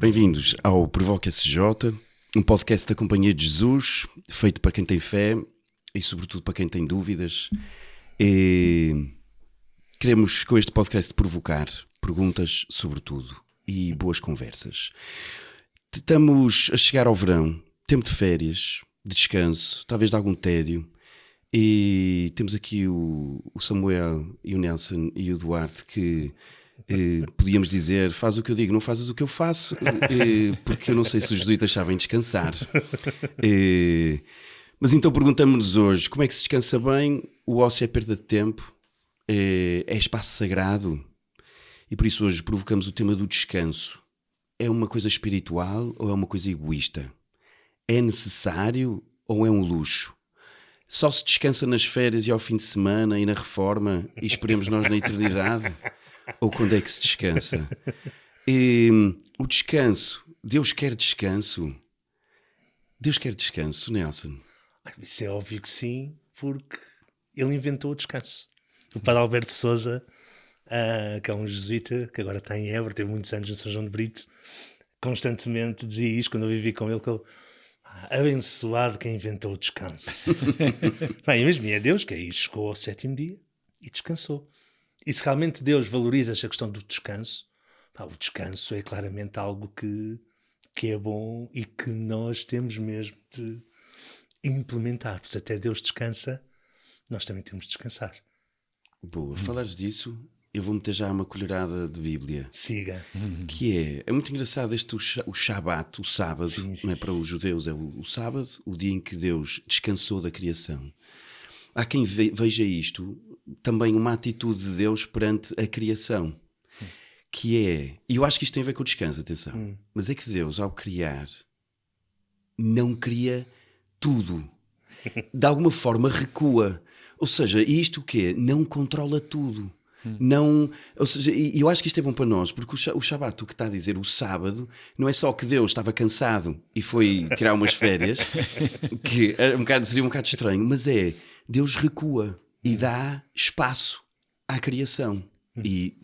Bem-vindos ao Provoca SJ, um podcast da Companhia de Jesus, feito para quem tem fé e sobretudo para quem tem dúvidas. Queremos com este podcast provocar perguntas sobretudo e boas conversas. Estamos a chegar ao verão, tempo de férias, de descanso, talvez de algum tédio. E temos aqui o Samuel e o Nelson e o Duarte que podíamos dizer: faz o que eu digo, não fazes o que eu faço, porque eu não sei se os jesuítas sabem descansar. Mas então perguntamos-nos hoje: como é que se descansa bem? O ócio é perda de tempo? É espaço sagrado? E por isso hoje provocamos o tema do descanso. É uma coisa espiritual ou é uma coisa egoísta? É necessário ou é um luxo? Só se descansa nas férias e ao fim de semana e na reforma e esperemos nós na eternidade? Ou quando é que se descansa? O descanso, Deus quer descanso? Deus quer descanso, Nelson? Isso é óbvio que sim, porque ele inventou o descanso. O padre Alberto Sousa, que é um jesuíta, que agora está em Évora, teve muitos anos no São João de Brito, constantemente dizia isto quando eu vivi com ele, que ele, abençoado quem inventou o descanso. Bem, mesmo é Deus que aí chegou ao sétimo dia e descansou. E se realmente Deus valoriza esta questão do descanso, o descanso é claramente algo que é bom e que nós temos mesmo de implementar. Porque se até Deus descansa, nós também temos de descansar. Boa, falares disso, eu vou meter já uma colherada de Bíblia. Siga. Que é muito engraçado o Shabat, o sábado, Sim, não é? Para os judeus é o sábado, o dia em que Deus descansou da criação. Há quem veja isto também uma atitude de Deus perante a criação, que é, e eu acho que isto tem a ver com o descanso, atenção, mas é que Deus, ao criar, não cria tudo, de alguma forma recua, ou seja, isto o quê? Não controla tudo. Não, ou seja, e eu acho que isto é bom para nós, porque o Shabat, o que está a dizer, o sábado, não é só que Deus estava cansado e foi tirar umas férias, que seria um bocado estranho, mas é, Deus recua e dá espaço à criação. E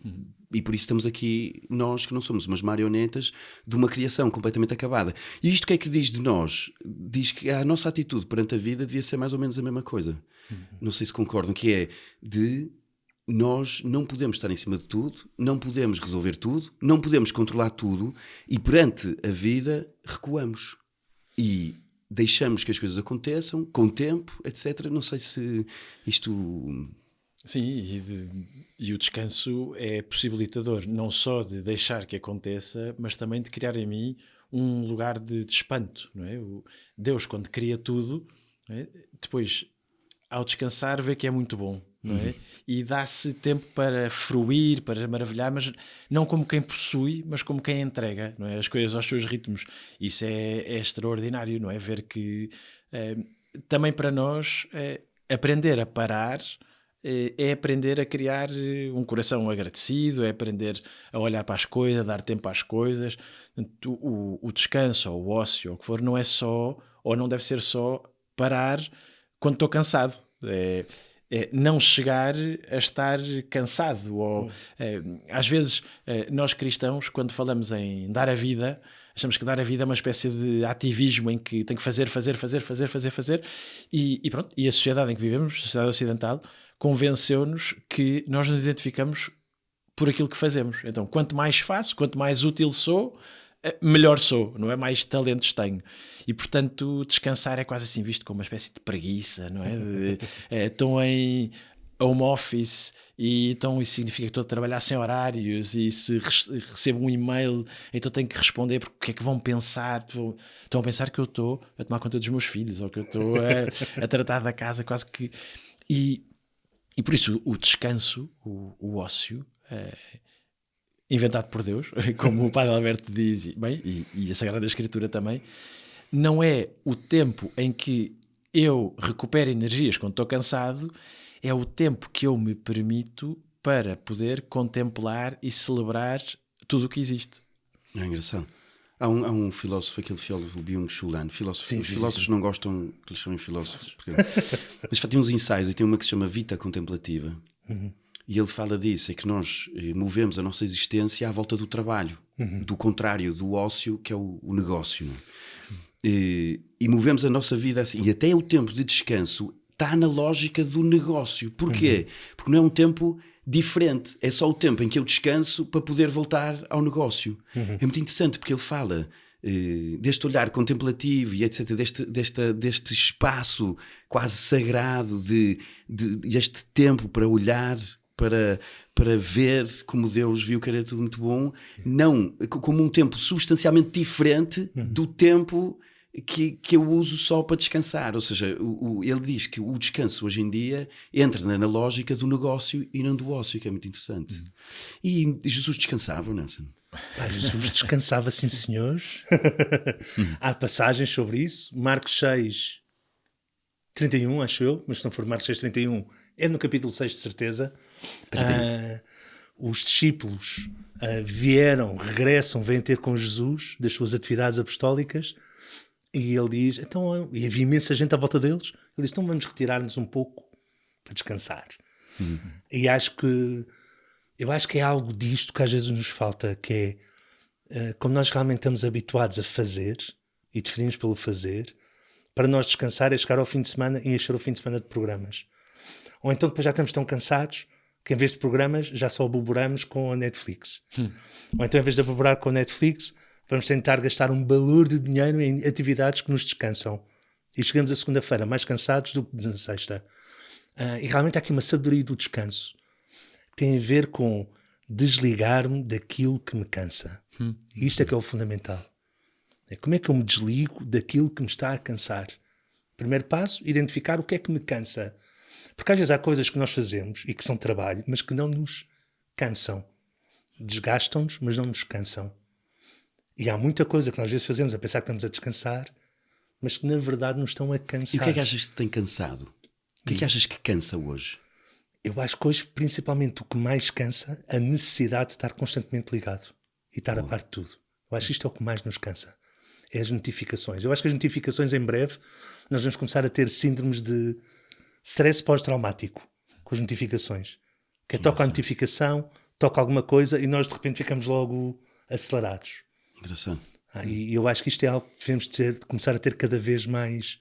por isso estamos aqui, nós que não somos umas marionetas de uma criação completamente acabada. E isto o que é que diz de nós? Diz que a nossa atitude perante a vida devia ser mais ou menos a mesma coisa. Não sei se concordam, que é de nós não podemos estar em cima de tudo, não podemos resolver tudo, não podemos controlar tudo e perante a vida recuamos. E deixamos que as coisas aconteçam com o tempo, etc. Não sei se isto... Sim, e o descanso é possibilitador não só de deixar que aconteça, mas também de criar em mim um lugar de espanto, não é? Deus, quando cria tudo, não é? Depois, ao descansar, vê que é muito bom, não é? E dá-se tempo para fruir, para maravilhar, mas não como quem possui, mas como quem entrega, não é? As coisas aos seus ritmos. Isso é extraordinário, não é? Ver que também para nós aprender a parar é aprender a criar um coração agradecido, é aprender a olhar para as coisas, a dar tempo às coisas. O descanso ou o ócio, ou o que for, não é só, ou não deve ser só parar quando estou cansado. É não chegar a estar cansado. Ou, às vezes, nós cristãos, quando falamos em dar a vida, achamos que dar a vida é uma espécie de ativismo em que tem que fazer. E pronto, e a sociedade em que vivemos, a sociedade ocidental, convenceu-nos que nós nos identificamos por aquilo que fazemos. Então, quanto mais faço, quanto mais útil sou, melhor sou, não é? Mais talentos tenho. E, portanto, descansar é quase assim visto como uma espécie de preguiça, não é? Estão em home office e então isso significa que estou a trabalhar sem horários e se recebo um e-mail, então tenho que responder porque o que é que vão pensar? Estão a pensar que eu estou a tomar conta dos meus filhos ou que eu estou a tratar da casa, quase que... E por isso o descanso, o ócio, inventado por Deus, como o Padre Alberto diz, bem, e a Sagrada Escritura também, não é o tempo em que eu recupero energias quando estou cansado, é o tempo que eu me permito para poder contemplar e celebrar tudo o que existe. É engraçado. Há um filósofo, aquele filósofo Byung-Chul Han, os filósofos não gostam que lhes chamem filósofos, mas tem uns ensaios e tem uma que se chama Vita Contemplativa. E ele fala disso, é que nós movemos a nossa existência à volta do trabalho. do contrário do ócio, que é o negócio. Não é? E movemos a nossa vida assim. E até o tempo de descanso está na lógica do negócio. Porquê? Porque não é um tempo diferente. É só o tempo em que eu descanso para poder voltar ao negócio. É muito interessante porque ele fala deste olhar contemplativo e etc. Deste espaço quase sagrado, este tempo para olhar, para ver como Deus viu que era tudo muito bom, não como um tempo substancialmente diferente do tempo que eu uso só para descansar. Ou seja, ele diz que o descanso hoje em dia entra na lógica do negócio e não do ócio, que é muito interessante. E Jesus descansava, Nelson? Jesus descansava, sim senhores. Há passagens sobre isso. Marcos 6, 31, acho eu, mas se não for Marcos 6, 31, é no capítulo 6 de certeza. Os discípulos regressam, vêm ter com Jesus das suas atividades apostólicas. E ele diz, então, e havia imensa gente à volta deles, ele diz, então vamos retirar-nos um pouco para descansar. E eu acho que é algo disto que às vezes nos falta, que é, como nós realmente estamos habituados a fazer, e definimos pelo fazer, para nós descansar é chegar ao fim de semana e encher o fim de semana de programas. Ou então depois já estamos tão cansados que em vez de programas já só aborboramos com a Netflix. Ou então em vez de aborborar com a Netflix, vamos tentar gastar um valor de dinheiro em atividades que nos descansam. E chegamos a segunda-feira mais cansados do que na sexta. E realmente há aqui uma sabedoria do descanso que tem a ver com desligar-me daquilo que me cansa. E isto é que é o fundamental. É como é que eu me desligo daquilo que me está a cansar. Primeiro passo, identificar o que é que me cansa. Porque às vezes há coisas que nós fazemos e que são trabalho, mas que não nos cansam. Desgastam-nos, mas não nos cansam. E há muita coisa que nós às vezes fazemos a pensar que estamos a descansar, mas que na verdade nos estão a cansar. E o que é que achas que tem cansado? O que é que achas que cansa hoje? Eu acho que hoje, principalmente, o que mais cansa é a necessidade de estar constantemente ligado e estar a par de tudo. Eu acho que isto é o que mais nos cansa. É as notificações. Eu acho que as notificações, em breve, nós vamos começar a ter síndromes de stress pós-traumático com as notificações. Que toca a notificação, toca alguma coisa e nós de repente ficamos logo acelerados. Engraçado. E eu acho que isto é algo que devemos começar a ter cada vez mais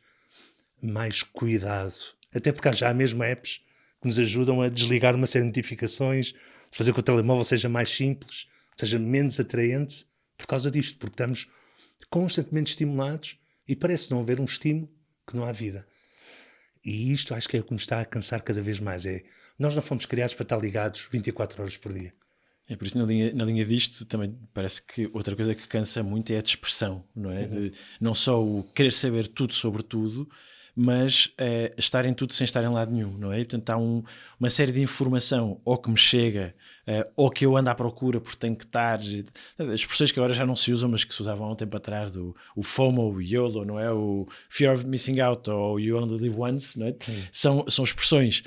cuidado. Até porque há já mesmo apps que nos ajudam a desligar uma série de notificações, fazer com que o telemóvel seja mais simples, seja menos atraente, por causa disto, porque estamos constantemente estimulados e parece não haver um estímulo que não há vida. E isto acho que é o que nos está a cansar cada vez mais. Nós não fomos criados para estar ligados 24 horas por dia. É por isso, na linha disto, também parece que outra coisa que cansa muito é a dispersão, não é? Não só o querer saber tudo sobre tudo, mas estar em tudo sem estar em lado nenhum, não é? E, portanto, há uma série de informação, ou que me chega, ou que eu ando à procura porque tenho que estar... As expressões que agora já não se usam, mas que se usavam há um tempo atrás, o FOMO, o YOLO, não é? O Fear of Missing Out, ou You Only Live Once, não é? São expressões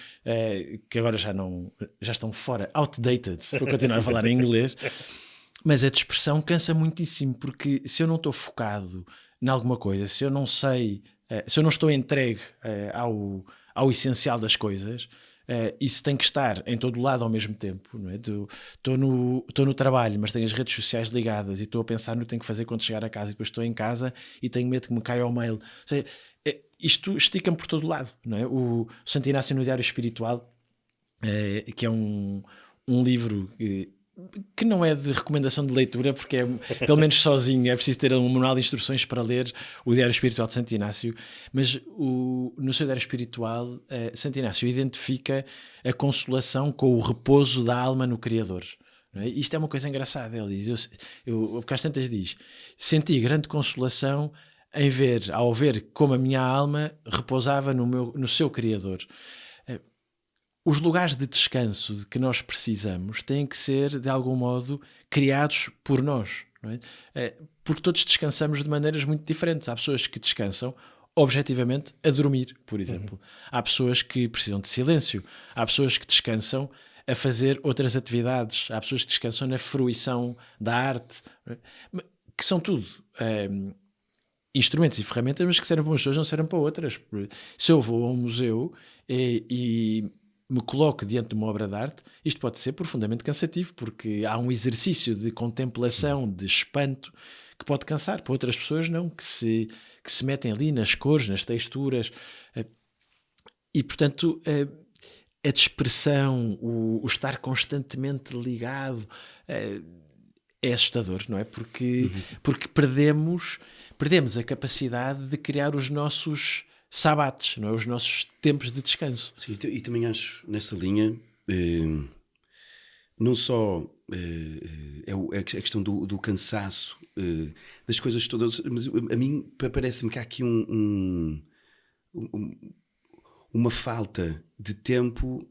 que agora já estão fora, outdated, para continuar a falar em inglês, mas a dispersão cansa muitíssimo, porque se eu não estou focado em alguma coisa, se eu não sei... se eu não estou entregue ao essencial das coisas, isso tem que estar em todo lado ao mesmo tempo, não é? Estou no trabalho, mas tenho as redes sociais ligadas e estou a pensar no que tenho que fazer quando chegar a casa, e depois estou em casa e tenho medo que me caia o mail. Ou seja, isto estica-me por todo lado, não é? O Santo Inácio no Diário Espiritual, que é um livro que não é de recomendação de leitura, porque é pelo menos sozinho, é preciso ter um manual de instruções para ler o Diário Espiritual de Santo Inácio, mas no seu Diário Espiritual, Santo Inácio identifica a consolação com o repouso da alma no Criador. Não é? Isto é uma coisa engraçada, ele diz, porque às tantas diz, senti grande consolação ao ver como a minha alma repousava no seu Criador. Os lugares de descanso que nós precisamos têm que ser, de algum modo, criados por nós. Não é? Porque todos descansamos de maneiras muito diferentes. Há pessoas que descansam, objetivamente, a dormir, por exemplo. Há pessoas que precisam de silêncio. Há pessoas que descansam a fazer outras atividades. Há pessoas que descansam na fruição da arte. Que são tudo instrumentos e ferramentas, mas que servem para umas pessoas, não servem para outras. Se eu vou a um museu e me coloco diante de uma obra de arte, isto pode ser profundamente cansativo, porque há um exercício de contemplação, de espanto, que pode cansar. Para outras pessoas não, que se metem ali nas cores, nas texturas. E, portanto, a dispersão, o estar constantemente ligado, é assustador, não é? Porque perdemos a capacidade de criar os nossos sabates, não é? Os nossos tempos de descanso. Sim, e também acho, nessa linha, não só é a questão do cansaço, das coisas todas, mas a mim parece-me que há aqui uma falta de tempo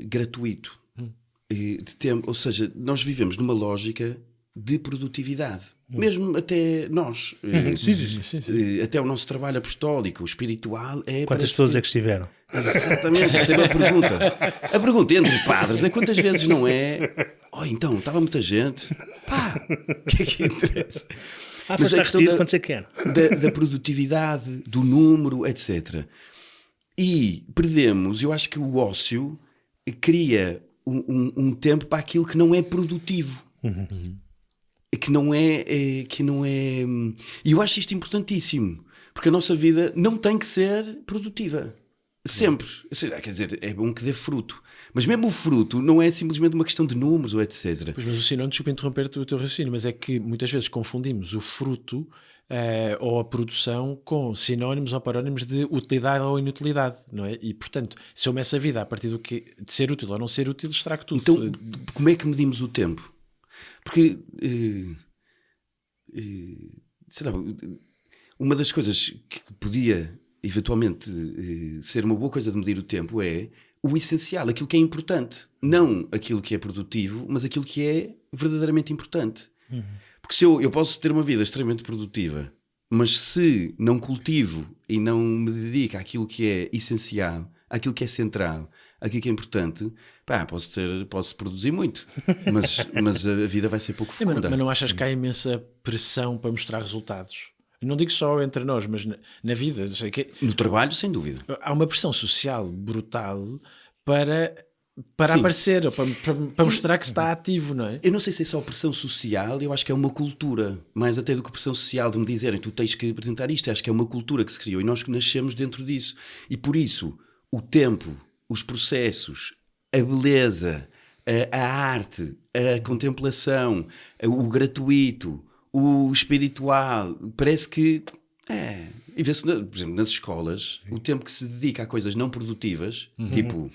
gratuito. De tempo, ou seja, nós vivemos numa lógica de produtividade. Mesmo até nós. Sim. Até o nosso trabalho apostólico, o espiritual é... Quantas pessoas é que estiveram? Exatamente, essa é uma pergunta. A pergunta entre padres é quantas vezes não é... Então, estava muita gente. Pá, o que é que interessa? Mas a questão quanto você quer. Da produtividade, do número, etc. E perdemos, eu acho que o ócio cria um tempo para aquilo que não é produtivo. Que não é. E eu acho isto importantíssimo, porque a nossa vida não tem que ser produtiva. Sempre. Quer dizer, é bom que dê fruto. Mas mesmo o fruto não é simplesmente uma questão de números ou etc. Pois, mas o sinónimo, desculpa interromper o teu raciocínio, mas é que muitas vezes confundimos o fruto ou a produção com sinónimos ou parónimos de utilidade ou inutilidade, não é? E, portanto, se eu meço a vida a partir do que de ser útil ou não ser útil, estrago tudo. Então, como é que medimos o tempo? Porque, sei lá, uma das coisas que podia eventualmente ser uma boa coisa de medir o tempo é o essencial, aquilo que é importante. Não aquilo que é produtivo, mas aquilo que é verdadeiramente importante. Porque se eu posso ter uma vida extremamente produtiva, mas se não cultivo e não me dedico àquilo que é essencial, àquilo que é central, aquilo que é importante, pá, posso produzir muito, mas a vida vai ser pouco fecunda. Mas não achas que há imensa pressão para mostrar resultados? Não digo só entre nós, mas na vida. No trabalho, sem dúvida. Há uma pressão social brutal para aparecer, ou para mostrar que se está ativo, não é? Eu não sei se é só pressão social, eu acho que é uma cultura, mais até do que pressão social de me dizerem tu tens que apresentar isto, acho que é uma cultura que se criou e nós que nascemos dentro disso. E por isso, o tempo, os processos, a beleza, a arte, a contemplação, o gratuito, o espiritual, parece que e vê-se, por exemplo, nas escolas, sim, o tempo que se dedica a coisas não produtivas, tipo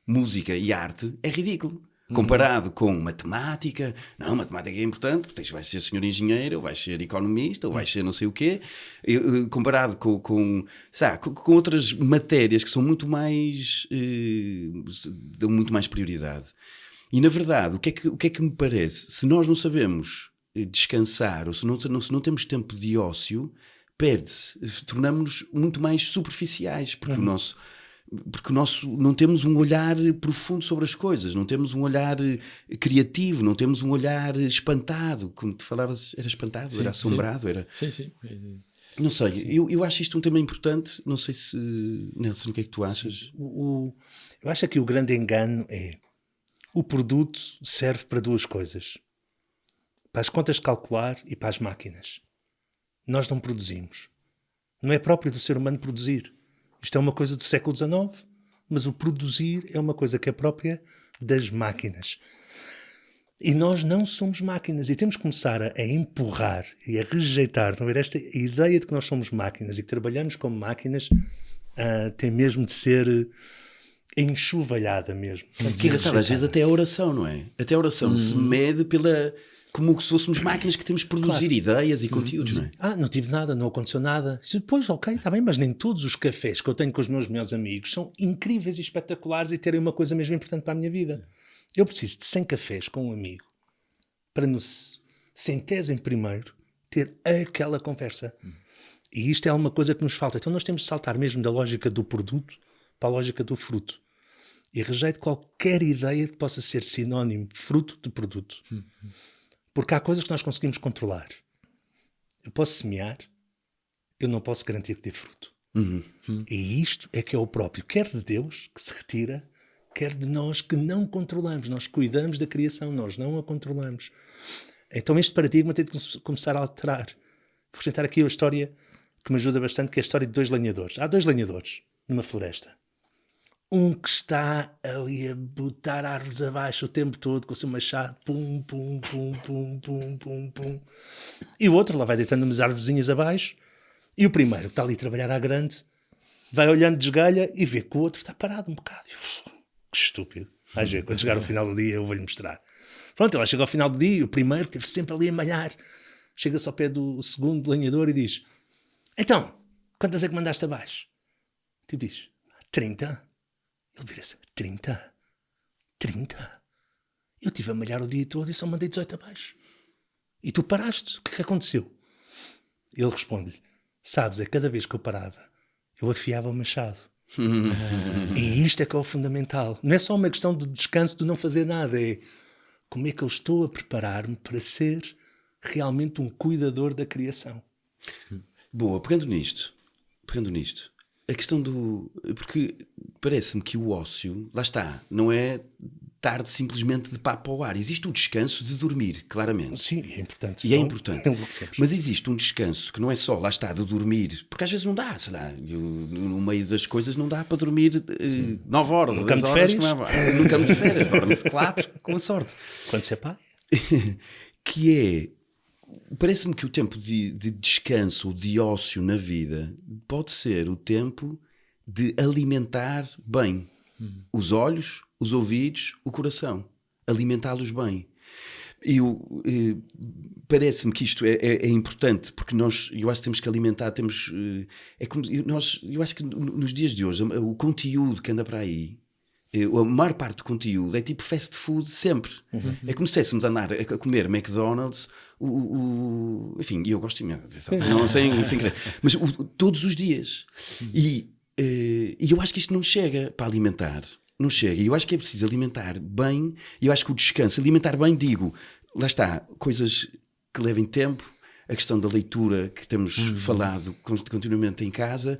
música e arte, é ridículo. Comparado com matemática, não, matemática é importante, porque vais ser senhor engenheiro, ou vais ser economista, ou vais ser não sei o quê. Comparado com outras matérias que são muito mais, dão muito mais prioridade. E na verdade, o que é que me parece? Se nós não sabemos descansar, ou se não temos tempo de ócio, perde-se, tornamos-nos muito mais superficiais, porque não temos um olhar profundo sobre as coisas, não temos um olhar criativo, não temos um olhar espantado, como tu falavas, era espantado, sim, era assombrado, sim. Era... Sim. Não sei, eu acho isto um tema importante, não sei se, Nelson, o que é que tu achas? Eu acho que o grande engano é o produto serve para duas coisas, para as contas de calcular e para as máquinas. Nós não produzimos. Não é próprio do ser humano produzir. Isto é uma coisa do século XIX, mas o produzir é uma coisa que é própria das máquinas. E nós não somos máquinas e temos que começar a empurrar e a rejeitar, não ver, esta ideia de que nós somos máquinas e que trabalhamos como máquinas tem mesmo de ser enxovalhada mesmo. Que engraçado, às vezes até a oração, não é? Até a oração se mede como se fôssemos máquinas que temos de produzir ideias e conteúdos, não é? Não tive nada, não aconteceu nada. Depois, ok, está bem, mas nem todos os cafés que eu tenho com os meus melhores amigos são incríveis e espetaculares e terem uma coisa mesmo importante para a minha vida. Eu preciso de 100 cafés com um amigo para no 100º ter aquela conversa. E isto é uma coisa que nos falta. Então nós temos de saltar mesmo da lógica do produto para a lógica do fruto. E rejeito qualquer ideia que possa ser sinónimo de fruto de produto. Porque há coisas que nós conseguimos controlar. Eu posso semear, eu não posso garantir que dê fruto. E isto é que é o próprio, quer de Deus, que se retira, quer de nós que não controlamos. Nós cuidamos da criação, nós não a controlamos. Então este paradigma tem de começar a alterar. Vou acrescentar aqui a história que me ajuda bastante, que é a história de 2 lenhadores. Há 2 lenhadores numa floresta. Um que está ali a botar árvores abaixo o tempo todo com o seu machado, pum, pum, pum, pum, pum, pum, pum. E o outro lá vai deitando umas árvorezinhas abaixo. E o primeiro, que está ali a trabalhar à grande, vai olhando de esgalha e vê que o outro está parado um bocado. Que estúpido. Vais ver, quando chegar ao final do dia eu vou-lhe mostrar. Pronto, ela chega ao final do dia e o primeiro esteve sempre ali a malhar. Chega-se ao pé do segundo lenhador e diz: então, quantas é que mandaste abaixo? O tipo diz: 30. Ele vira-se: 30? 30? Eu estive a malhar o dia todo e só mandei 18 abaixo. E tu paraste, o que é que aconteceu? Ele responde-lhe: sabes, é cada vez que eu parava, eu afiava o machado. E isto é que é o fundamental. Não é só uma questão de descanso, de não fazer nada, é como é que eu estou a preparar-me para ser realmente um cuidador da criação. Boa, pegando nisto, a questão do... Porque parece-me que o ócio, lá está, não é tarde simplesmente de papo ao ar. Existe o descanso de dormir, claramente. Sim, é importante. E é importante. Mas existe um descanso que não é só, lá está, de dormir, porque às vezes não dá, sei lá, no meio das coisas não dá para dormir 9 horas, no 10 campo horas. De férias? No campo de férias, dorme-se 4, com a sorte. Quando se é pai? Que é, parece-me que o tempo de descanso ou de ócio na vida pode ser o tempo de alimentar bem os olhos, os ouvidos, o coração. Alimentá-los bem. Parece-me que isto é importante, porque eu acho que temos que alimentar, eu acho que nos dias de hoje o conteúdo que anda para aí, a maior parte do conteúdo é tipo fast food sempre. É como se estivéssemos a andar a comer McDonald's, enfim, eu gosto imenso, não sem querer, mas todos os dias. E eu acho que isto não chega para alimentar. Não chega. E eu acho que é preciso alimentar bem. E eu acho que o descanso, alimentar bem, digo, lá está, coisas que levem tempo, a questão da leitura que temos falado continuamente em casa,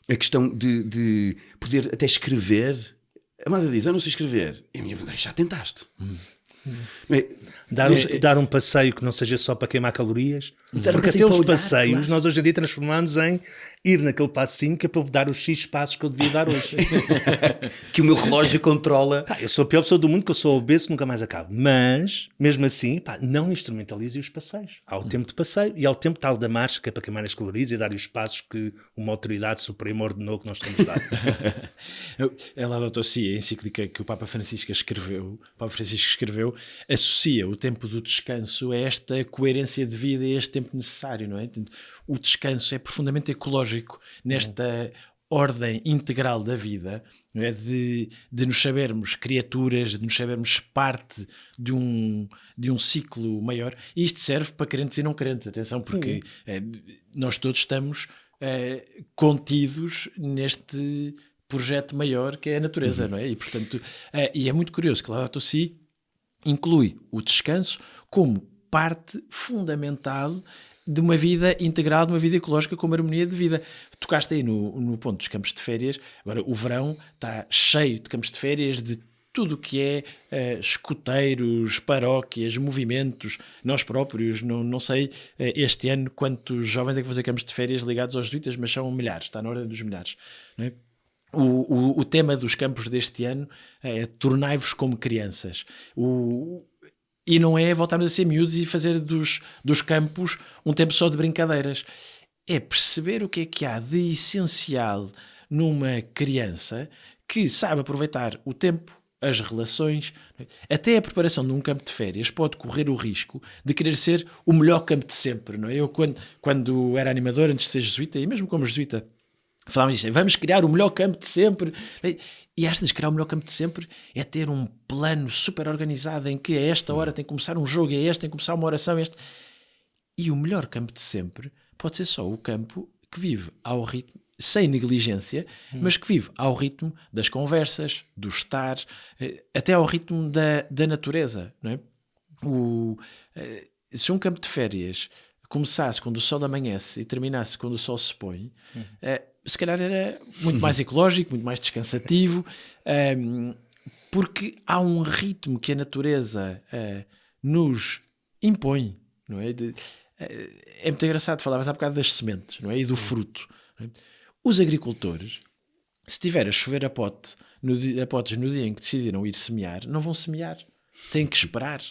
a questão de poder até escrever. A Amanda diz: eu não sei escrever. E a minha mãe: já tentaste. Dar um passeio que não seja só para queimar calorias, porque passeio aqueles para olhar, passeios claro. nós hoje em dia transformamos em ir naquele passinho que é para dar os X passos que eu devia dar hoje. Que o meu relógio controla. Eu sou a pior pessoa do mundo, que eu sou obeso, nunca mais acabo. Mas, mesmo assim, não instrumentalize os passeios. Há o tempo de passeio e há o tempo tal da marcha, que é para queimar as calorias e dar os passos que uma autoridade suprema ordenou que nós temos dado. É lá Laudato Si, a encíclica que o Papa Francisco escreveu, associa o tempo do descanso a esta coerência de vida e a este tempo necessário, não é? O descanso é profundamente ecológico nesta ordem integral da vida, não é? De nos sabermos criaturas, de nos sabermos parte de um ciclo maior. E isto serve para crentes e não crentes, atenção, porque nós todos estamos contidos neste projeto maior que é a natureza, não é? E, portanto, e é muito curioso que Laudato Si inclui o descanso como parte fundamental de uma vida integral, de uma vida ecológica com uma harmonia de vida. Tocaste aí no ponto dos campos de férias. Agora, o verão está cheio de campos de férias, de tudo o que é escuteiros, paróquias, movimentos, nós próprios, não sei este ano quantos jovens é que vão fazer campos de férias ligados aos jesuítas, mas são milhares, está na ordem dos milhares, não é? O tema dos campos deste ano é tornai-vos como crianças. E não é voltarmos a ser miúdos e fazer dos campos um tempo só de brincadeiras. É perceber o que há de essencial numa criança que sabe aproveitar o tempo, as relações, até a preparação de um campo de férias pode correr o risco de querer ser o melhor campo de sempre, não é? Eu, quando era animador, antes de ser jesuíta, e mesmo como jesuíta, falávamos disto: vamos criar o melhor campo de sempre. E às vezes criar o melhor campo de sempre é ter um plano super organizado em que a esta hora tem que começar um jogo, a esta tem que começar uma oração, E o melhor campo de sempre pode ser só o campo que vive ao ritmo, sem negligência, mas que vive ao ritmo das conversas, do estar, até ao ritmo da natureza, não é? Se um campo de férias começasse quando o sol amanhece e terminasse quando o sol se põe, se calhar era muito mais ecológico, muito mais descansativo, porque há um ritmo que a natureza nos impõe, não é? É muito engraçado, falavas há bocado das sementes, não é? E do fruto. Não é? Os agricultores, se tiver a chover a potes no dia em que decidiram ir semear, não vão semear. Têm que esperar.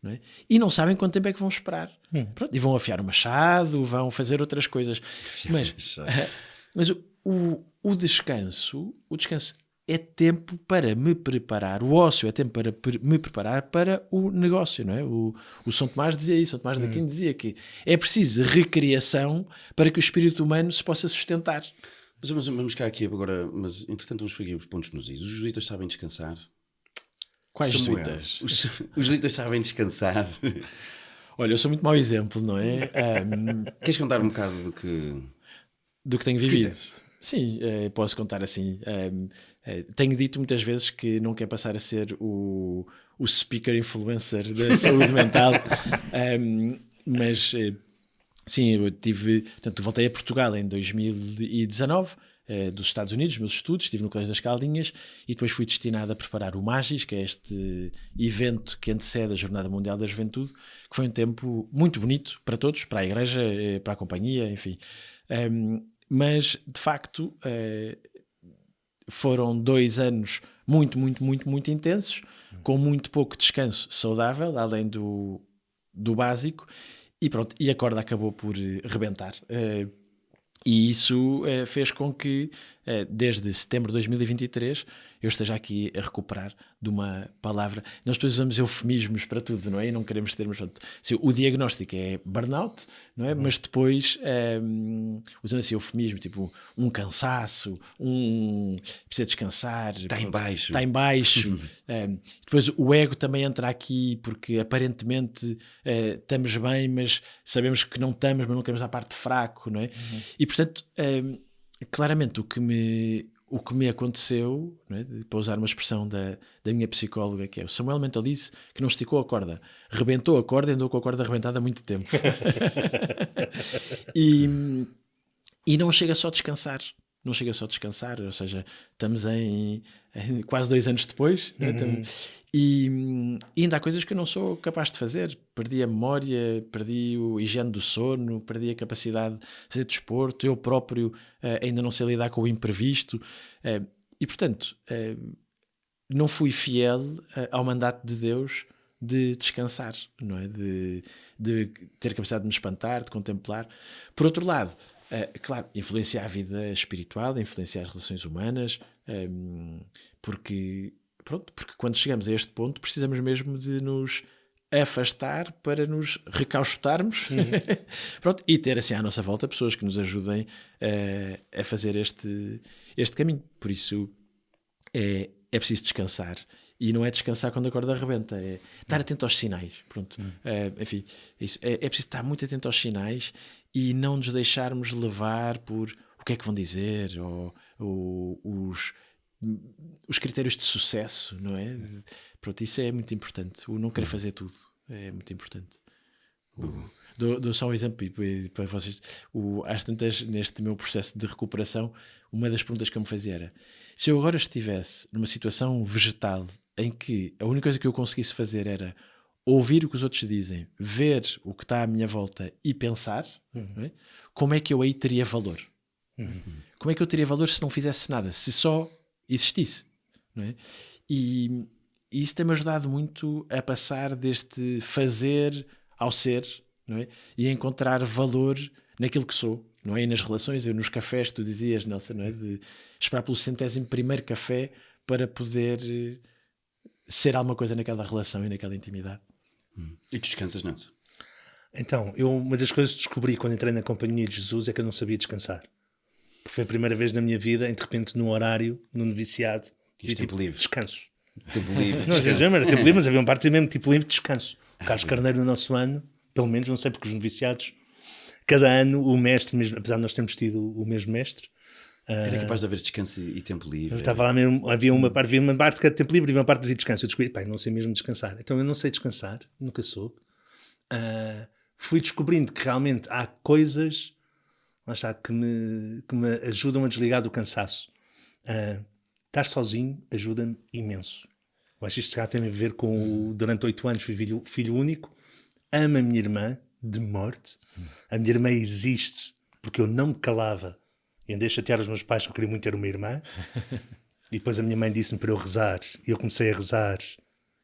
Não é? E não sabem quanto tempo é que vão esperar. Pronto, e vão afiar o machado, vão fazer outras coisas. Mas o descanso é tempo para me preparar. O ócio é tempo para me preparar para o negócio. Não é? O São Tomás dizia isso. São Tomás de Aquino dizia que é preciso recriação para que o espírito humano se possa sustentar. Mas vamos cá aqui agora, mas entretanto vamos pegar os pontos nos is. Os jesuítas sabem descansar? Quais Samuel, jesuítas? Os jesuítas sabem descansar? Olha, eu sou muito mau exemplo, não é? Queres contar um bocado do que tenho se vivido? quiseres. Sim, posso contar assim. Tenho dito muitas vezes que não quero passar a ser o speaker influencer da saúde mental, mas sim, eu voltei a Portugal em 2019, dos Estados Unidos, meus estudos, estive no Colégio das Caldinhas e depois fui destinado a preparar o Magis, que é este evento que antecede a Jornada Mundial da Juventude, que foi um tempo muito bonito para todos, para a Igreja, para a companhia, enfim. Mas, de facto, foram 2 anos muito, muito, muito, muito intensos, com muito pouco descanso saudável, além do básico, e pronto, e a corda acabou por rebentar. E isso fez com que, desde setembro de 2023, eu esteja aqui a recuperar de uma palavra. Nós depois usamos eufemismos para tudo, não é? E não queremos termos. O diagnóstico é burnout, não é? Mas depois usando assim eufemismo, tipo um cansaço, precisa descansar. Está em baixo. Está em baixo. Depois o ego também entra aqui, porque aparentemente estamos bem, mas sabemos que não estamos, mas não queremos a parte fraco, não é? E portanto, claramente o que me aconteceu, não é? Para usar uma expressão da minha psicóloga, que é o Samuel mentalize que não esticou a corda, rebentou a corda e andou com a corda arrebentada há muito tempo. E não chega só a descansar. Não chega só a descansar, ou seja, estamos em quase 2 anos depois, né? E ainda há coisas que eu não sou capaz de fazer. Perdi a memória, perdi o higiene do sono, perdi a capacidade de fazer desporto, eu próprio ainda não sei lidar com o imprevisto, e portanto não fui fiel ao mandato de Deus de descansar, não é? De ter capacidade de me espantar, de contemplar. Por outro lado, claro, influencia a vida espiritual, influencia as relações humanas, porque quando chegamos a este ponto precisamos mesmo de nos afastar para nos recauchutarmos pronto, e ter assim à nossa volta pessoas que nos ajudem a fazer este caminho. Por isso é preciso descansar. E não é descansar quando a corda arrebenta, é estar atento aos sinais. Pronto. Enfim, isso, é preciso estar muito atento aos sinais e não nos deixarmos levar por o que é que vão dizer ou os critérios de sucesso, não é? Pronto, isso é muito importante. O não querer fazer tudo é muito importante. Dou só um exemplo para vocês. Às tantas, neste meu processo de recuperação, uma das perguntas que eu me fazia era: se eu agora estivesse numa situação vegetal em que a única coisa que eu conseguisse fazer era ouvir o que os outros dizem, ver o que está à minha volta e pensar, não é? Como é que eu aí teria valor? Como é que eu teria valor se não fizesse nada? Se só existisse? Não é? E isso tem-me ajudado muito a passar deste fazer ao ser, não é? E a encontrar valor naquilo que sou, não é? E nas relações, eu nos cafés, tu dizias, Nelson, não é? De esperar pelo 100º café para poder ser alguma coisa naquela relação e naquela intimidade. E tu descansas, Nelson? Então, uma das coisas que descobri quando entrei na Companhia de Jesus é que eu não sabia descansar. Porque foi a primeira vez na minha vida, em de repente, no horário, no noviciado, tempo livre. Descanso. Tempo livre. Não, era tempo livre, mas havia um parte mesmo tipo livre, descanso. O Carlos Carneiro, no nosso ano, pelo menos, não sei porque os noviciados, cada ano o mestre, mesmo, apesar de nós termos tido o mesmo mestre, era capaz de haver descanso e tempo livre. Eu estava lá mesmo, havia uma parte que era tempo livre e uma parte dizia descanso. Eu descobri, não sei mesmo descansar. Então eu não sei descansar, nunca soube. Fui descobrindo que realmente há coisas que me ajudam a desligar do cansaço. Estar sozinho ajuda-me imenso. Eu acho que isto já tem a ver com durante 8 anos fui filho único, amo a minha irmã de morte, a minha irmã existe porque eu não me calava e andei a chatear os meus pais que eu queria muito ter uma irmã, e depois a minha mãe disse-me para eu rezar e eu comecei a rezar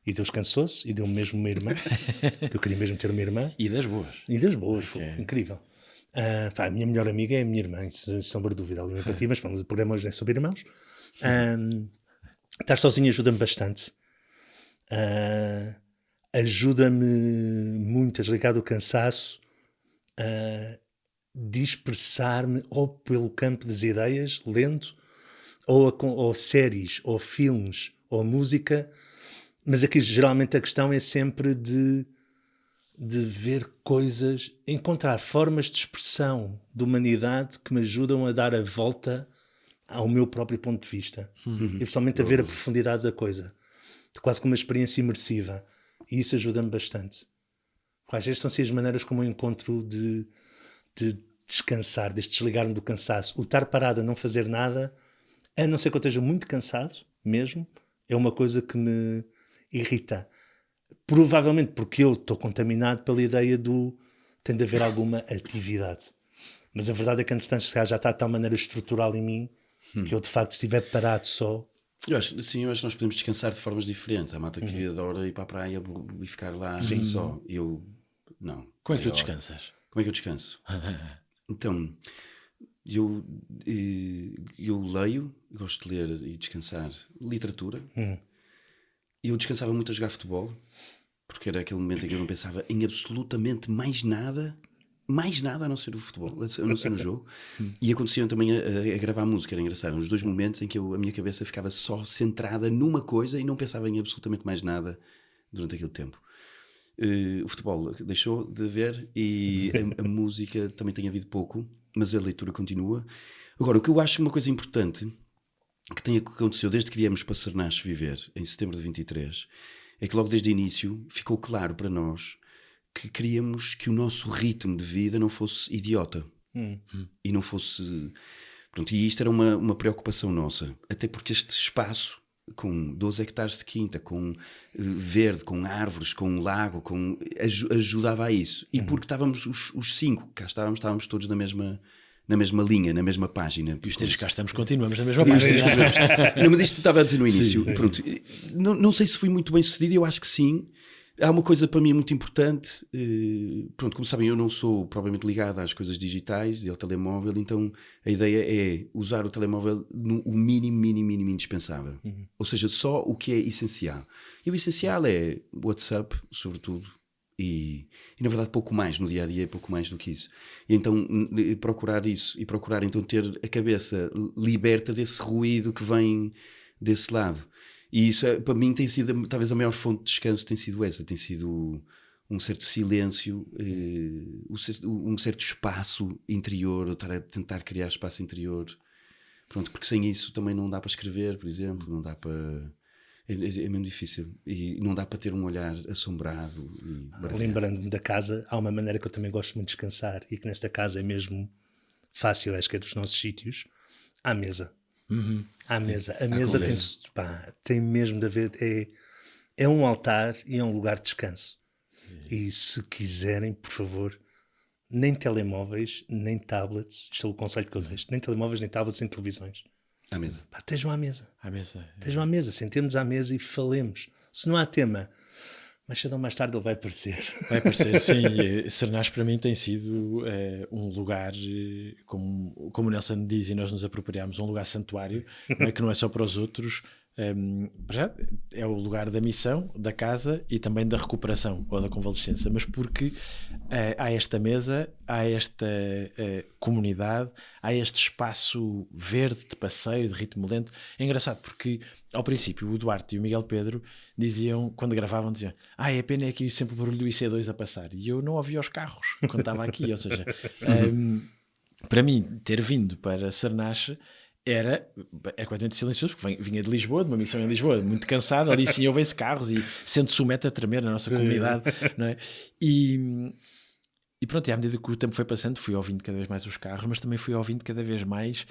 e Deus cansou-se e deu-me mesmo uma irmã, que eu queria mesmo ter uma irmã. E das boas. E das boas, foi incrível. A minha melhor amiga é a minha irmã, sem sombra de dúvida, ali para ti, mas o programa hoje é sobre irmãos. Estar sozinho ajuda-me bastante. Ajuda-me muito a desligar do cansaço, a dispersar-me ou pelo campo das ideias, lendo, ou séries, ou filmes, ou música, mas aqui geralmente a questão é sempre de ver coisas, encontrar formas de expressão de humanidade que me ajudam a dar a volta ao meu próprio ponto de vista e pessoalmente a ver a profundidade da coisa, quase como uma experiência imersiva, e isso ajuda-me bastante. Quais estas são assim as maneiras como eu encontro de descansar, de desligar-me do cansaço. O estar parado a não fazer nada, a não ser que eu esteja muito cansado mesmo, é uma coisa que me irrita. Provavelmente porque eu estou contaminado pela ideia tem de haver alguma atividade. Mas a verdade é que, entretanto, já está de tal maneira estrutural em mim que eu, de facto, se estiver parado só... Eu acho que nós podemos descansar de formas diferentes. Há malta que adora ir para a praia e ficar lá só. Eu, não. Como é que tu descansas? Como é que eu descanso? Então, eu leio, gosto de ler e descansar literatura. Eu descansava muito a jogar futebol, porque era aquele momento em que eu não pensava em absolutamente mais nada a não ser o futebol, a não ser no jogo. E acontecia também a gravar música, era engraçado. Os 2 momentos em que a minha cabeça ficava só centrada numa coisa e não pensava em absolutamente mais nada durante aquele tempo. O futebol deixou de haver e a música também tem havido pouco, mas a leitura continua. Agora, o que eu acho uma coisa importante que aconteceu desde que viemos para Cernache viver, em setembro de 23, é que logo desde o início ficou claro para nós que queríamos que o nosso ritmo de vida não fosse idiota e não fosse... Pronto, e isto era uma preocupação nossa, até porque este espaço com 12 hectares de quinta, com verde, com árvores, com um lago, ajudava a isso. E porque estávamos os 5, cá estávamos todos na mesma linha, na mesma página. E os 3 cá continuamos na mesma página. Não, mas isto estava a dizer no início. Sim, pronto. Não sei se fui muito bem sucedido, eu acho que sim. Há uma coisa para mim muito importante. Pronto, como sabem, eu não sou propriamente ligado às coisas digitais e ao telemóvel, então a ideia é usar o telemóvel no mínimo indispensável. Ou seja, só o que é essencial. E o essencial é WhatsApp, sobretudo. E na verdade pouco mais, no dia a dia pouco mais do que isso. E então procurar isso e procurar então ter a cabeça liberta desse ruído que vem desse lado. E isso para mim tem sido talvez a maior fonte de descanso, tem sido essa, tem sido um certo silêncio, um certo espaço interior, estar a tentar criar espaço interior. Pronto, porque sem isso também não dá para escrever, por exemplo, não dá para... É mesmo difícil e não dá para ter um olhar assombrado. Lembrando-me da casa, há uma maneira que eu também gosto muito de descansar e que nesta casa é mesmo fácil, acho que é dos nossos sítios, à mesa. À mesa. A mesa tem mesmo de haver, é um altar e é um lugar de descanso. E se quiserem, por favor, nem telemóveis, nem tablets, isto é o conselho que eu deixo, nem telemóveis, nem tablets, nem televisões. À mesa. Estejam à mesa. Estejam É. à mesa, sentemos à mesa e falemos. Se não há tema, mais cedo ou mais tarde ele vai aparecer. Vai aparecer, sim. Cernache para mim tem sido um lugar, como o Nelson diz, e nós nos apropriámos, um lugar santuário, não é, que não é só para os outros. Já é o lugar da missão, da casa e também da recuperação ou da convalescença, mas porque há esta mesa, há esta comunidade, há este espaço verde de passeio, de ritmo lento. É engraçado porque ao princípio o Duarte e o Miguel Pedro diziam, quando gravavam, diziam: é pena é aqui sempre o barulho do IC2 a passar, e eu não ouvia os carros quando estava aqui. Ou seja, para mim ter vindo para Cernache é completamente silencioso, porque vinha de Lisboa, de uma missão em Lisboa, muito cansado, ali sim ouvem-se carros e sente-se o metro a tremer na nossa comunidade, não é? E pronto, e à medida que o tempo foi passando, fui ouvindo cada vez mais os carros, mas também fui ouvindo cada vez mais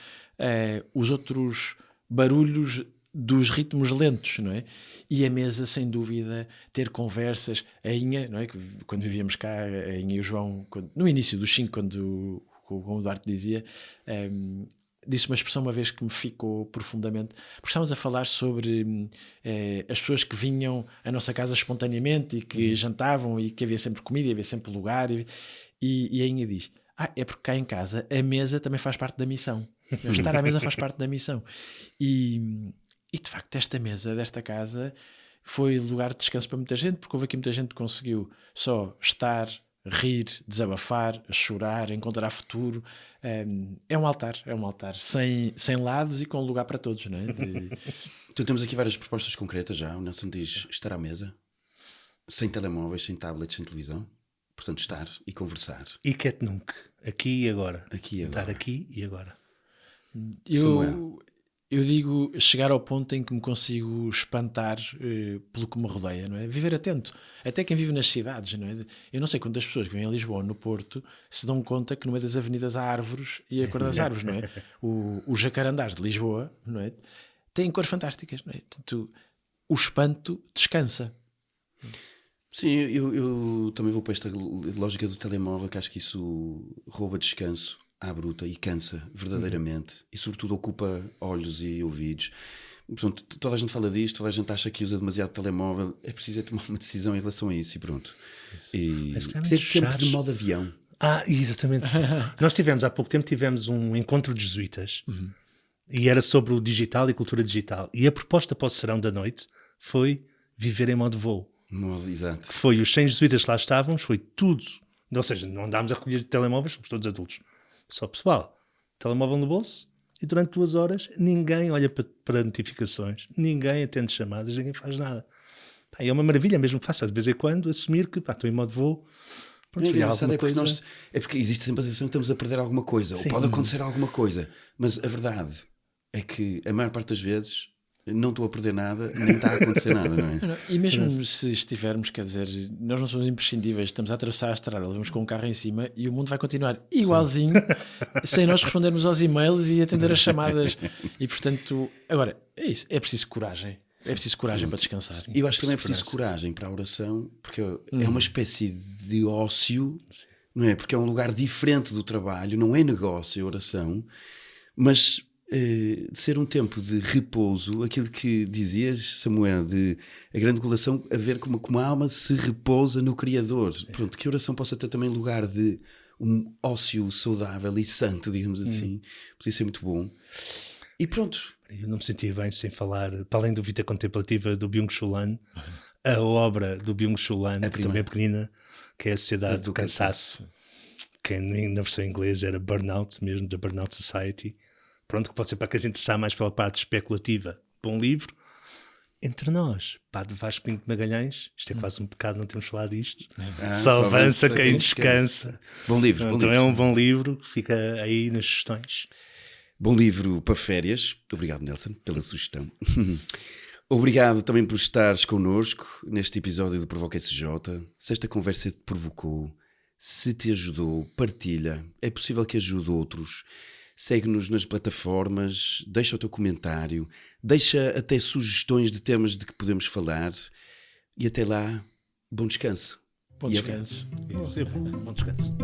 os outros barulhos dos ritmos lentos, não é? E a mesa, sem dúvida, ter conversas. A Inha, não é? Que quando vivíamos cá, a Inha e o João, no início dos 5, quando o Duarte dizia, disse uma expressão uma vez que me ficou profundamente, porque estávamos a falar sobre as pessoas que vinham à nossa casa espontaneamente e que jantavam e que havia sempre comida e havia sempre lugar, e a Inha diz, é porque cá em casa a mesa também faz parte da missão. Estar à mesa faz parte da missão. E de facto esta mesa desta casa foi lugar de descanso para muita gente, porque houve aqui muita gente que conseguiu só estar, rir, desabafar, chorar, encontrar futuro. É um altar sem lados e com lugar para todos, não é? Então temos aqui várias propostas concretas já. O Nelson diz estar à mesa, sem telemóveis, sem tablets, sem televisão. Portanto, estar e conversar. E Ket Nunc, aqui e agora. Aqui e agora. Estar aqui e agora. Eu digo chegar ao ponto em que me consigo espantar pelo que me rodeia, não é? Viver atento. Até quem vive nas cidades, não é? Eu não sei quantas pessoas que vêm a Lisboa ou no Porto se dão conta que no meio das avenidas há árvores e a cor das árvores, não é? Os jacarandás de Lisboa, não é? Têm cores fantásticas, não é? Portanto, o espanto descansa. Sim, eu também vou para esta lógica do telemóvel, que acho que isso rouba descanso à bruta e cansa verdadeiramente e sobretudo ocupa olhos e ouvidos. Portanto, toda a gente fala disto, toda a gente acha que usa demasiado telemóvel, é preciso tomar uma decisão em relação a isso e pronto. E ter tempo de modo avião. Exatamente. Nós há pouco tempo tivemos um encontro de jesuítas e era sobre o digital e cultura digital, e a proposta para o serão da noite foi viver em modo voo. Exato. Que foi os 100 jesuítas que lá estávamos, foi tudo, ou seja, não andámos a recolher telemóveis, somos todos adultos, só pessoal, telemóvel no bolso, e durante 2 horas ninguém olha para notificações, ninguém atende chamadas, ninguém faz nada. É uma maravilha, mesmo fácil de vez em quando assumir que estou em modo voo. Pronto, é porque existe sempre a sensação que estamos a perder alguma coisa. Sim. Ou pode acontecer alguma coisa, mas a verdade é que a maior parte das vezes não estou a perder nada, nem está a acontecer nada, não é? E mesmo se estivermos, quer dizer, nós não somos imprescindíveis, estamos a atravessar a estrada, levamos com um carro em cima e o mundo vai continuar igualzinho, sem nós respondermos aos e-mails e atender as chamadas. E portanto, agora, é isso, é preciso coragem. É preciso coragem para descansar. Eu acho que também é preciso coragem para a oração, porque é uma espécie de ócio, não é? Porque é um lugar diferente do trabalho, não é negócio a oração, mas de ser um tempo de repouso, aquilo que dizias, Samuel, de a grande colação, a ver como a alma se repousa no Criador. Pronto, que a oração possa ter também lugar de um ócio saudável e santo, digamos assim. Podia ser muito bom. E pronto. Eu não me sentia bem sem falar, para além do Vida Contemplativa do Byung-Chul Han, a obra do Byung-Chul Han, que também é pequenina, que é a Sociedade do Cansaço, que na versão inglesa era Burnout, mesmo, da Burnout Society. Pronto, que pode ser para quem se interessar mais pela parte especulativa. Bom livro. Entre nós, Padre Vasco Pinto de Magalhães, isto é quase um pecado não termos falado disto. Só avança quem descansa. Bom livro. Então é um bom livro, fica aí nas sugestões. Bom livro para férias. Obrigado, Nelson, pela sugestão. Obrigado também por estares connosco neste episódio do Provoca SJ. Se esta conversa te provocou, se te ajudou, partilha. É possível que ajude outros. Segue-nos nas plataformas, deixa o teu comentário, deixa até sugestões de temas de que podemos falar. E até lá, bom descanso. Bom descanso. Bom descanso.